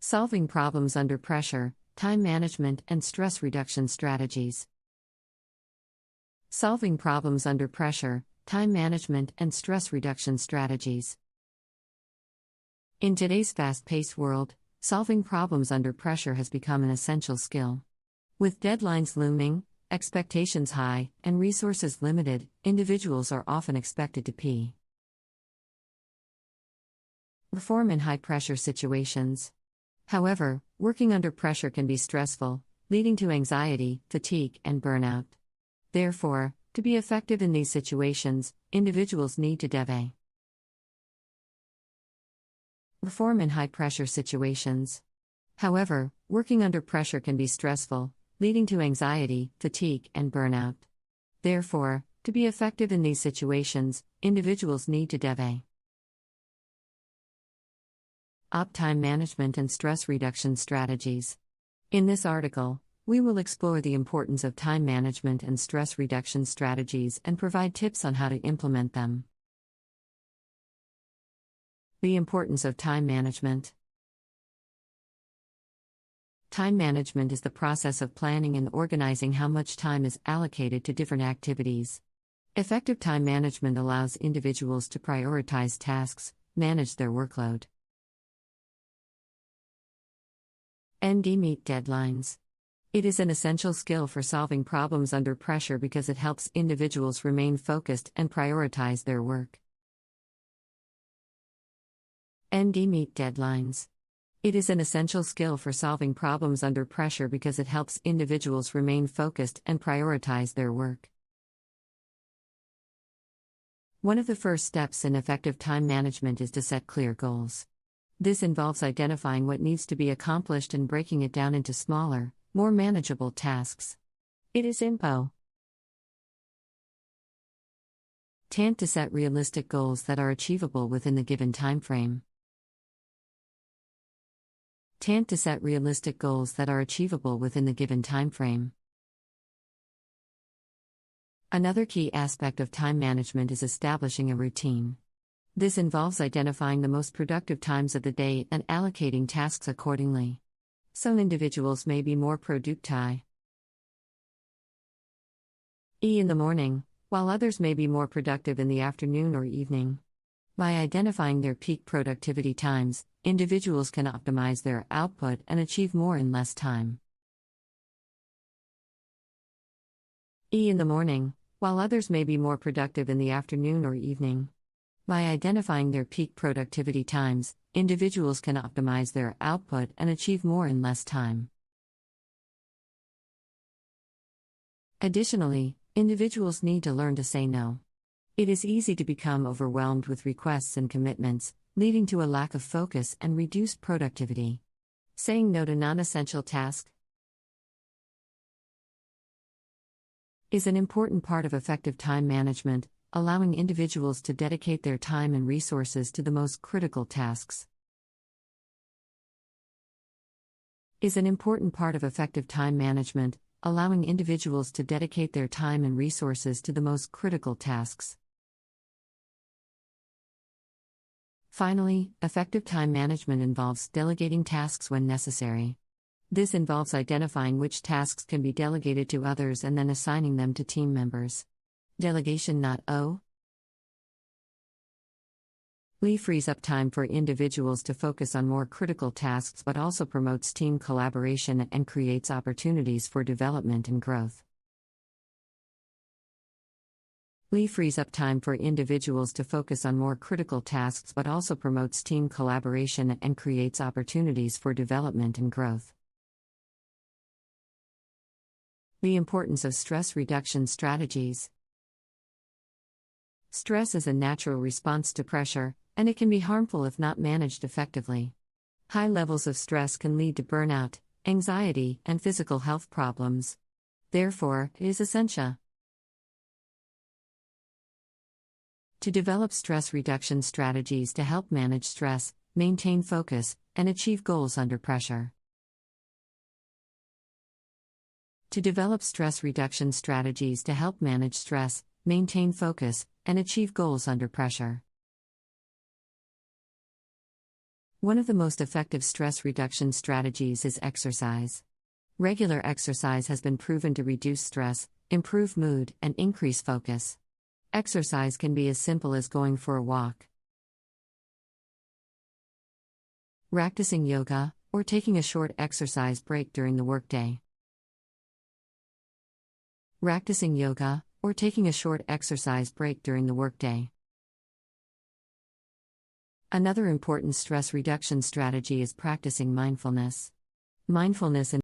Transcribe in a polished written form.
Solving problems under pressure, time management and stress reduction strategies. Solving problems under pressure, time management and stress reduction strategies. In today's fast-paced world, solving problems under pressure has become an essential skill. With deadlines looming, expectations high, and resources limited, individuals are often expected to perform in high-pressure situations. However, working under pressure can be stressful, leading to anxiety, fatigue, and burnout. Therefore, to be effective in these situations, individuals need to perform in high-pressure situations. However, working under pressure can be stressful, leading to anxiety, fatigue, and burnout. Therefore, to be effective in these situations, individuals need to time management and stress reduction strategies. In this article, we will explore the importance of time management and stress reduction strategies and provide tips on how to implement them. The importance of time management. Time management is the process of planning and organizing how much time is allocated to different activities. Effective time management allows individuals to prioritize tasks, manage their workload, and meet deadlines. It is an essential skill for solving problems under pressure because it helps individuals remain focused and prioritize their work. Meet deadlines. It is an essential skill for solving problems under pressure because it helps individuals remain focused and prioritize their work. One of the first steps in effective time management is to set clear goals. This involves identifying what needs to be accomplished and breaking it down into smaller, more manageable tasks. It is important to set realistic goals that are achievable within the given time frame. To set realistic goals that are achievable within the given time frame. Another key aspect of time management is establishing a routine. This involves identifying the most productive times of the day and allocating tasks accordingly. Some individuals may be more productive in the morning, while others may be more productive in the afternoon or evening. By identifying their peak productivity times, individuals can optimize their output and achieve more in less time. In the morning, while others may be more productive in the afternoon or evening. By identifying their peak productivity times, individuals can optimize their output and achieve more in less time. Additionally, individuals need to learn to say no. It is easy to become overwhelmed with requests and commitments, leading to a lack of focus and reduced productivity. Saying no to non-essential tasks is an important part of effective time management, allowing individuals to dedicate their time and resources to the most critical tasks. Is an important part of effective time management, allowing individuals to dedicate their time and resources to the most critical tasks. Finally, effective time management involves delegating tasks when necessary. This involves identifying which tasks can be delegated to others and then assigning them to team members. Delegation not only frees up time for individuals to focus on more critical tasks but also promotes team collaboration and creates opportunities for development and growth. Frees up time for individuals to focus on more critical tasks but also promotes team collaboration and creates opportunities for development and growth. The importance of stress reduction strategies. Stress is a natural response to pressure, and it can be harmful if not managed effectively. High levels of stress can lead to burnout, anxiety, and physical health problems. Therefore, it is essential to develop stress reduction strategies to help manage stress, maintain focus, and achieve goals under pressure. To develop stress reduction strategies to help manage stress, maintain focus, and achieve goals under pressure. One of the most effective stress reduction strategies is exercise. Regular exercise has been proven to reduce stress, improve mood, and increase focus. Exercise can be as simple as going for a walk, practicing yoga, or taking a short exercise break during the workday. Practicing yoga, or taking a short exercise break during the workday. Another important stress reduction strategy is practicing mindfulness. Mindfulness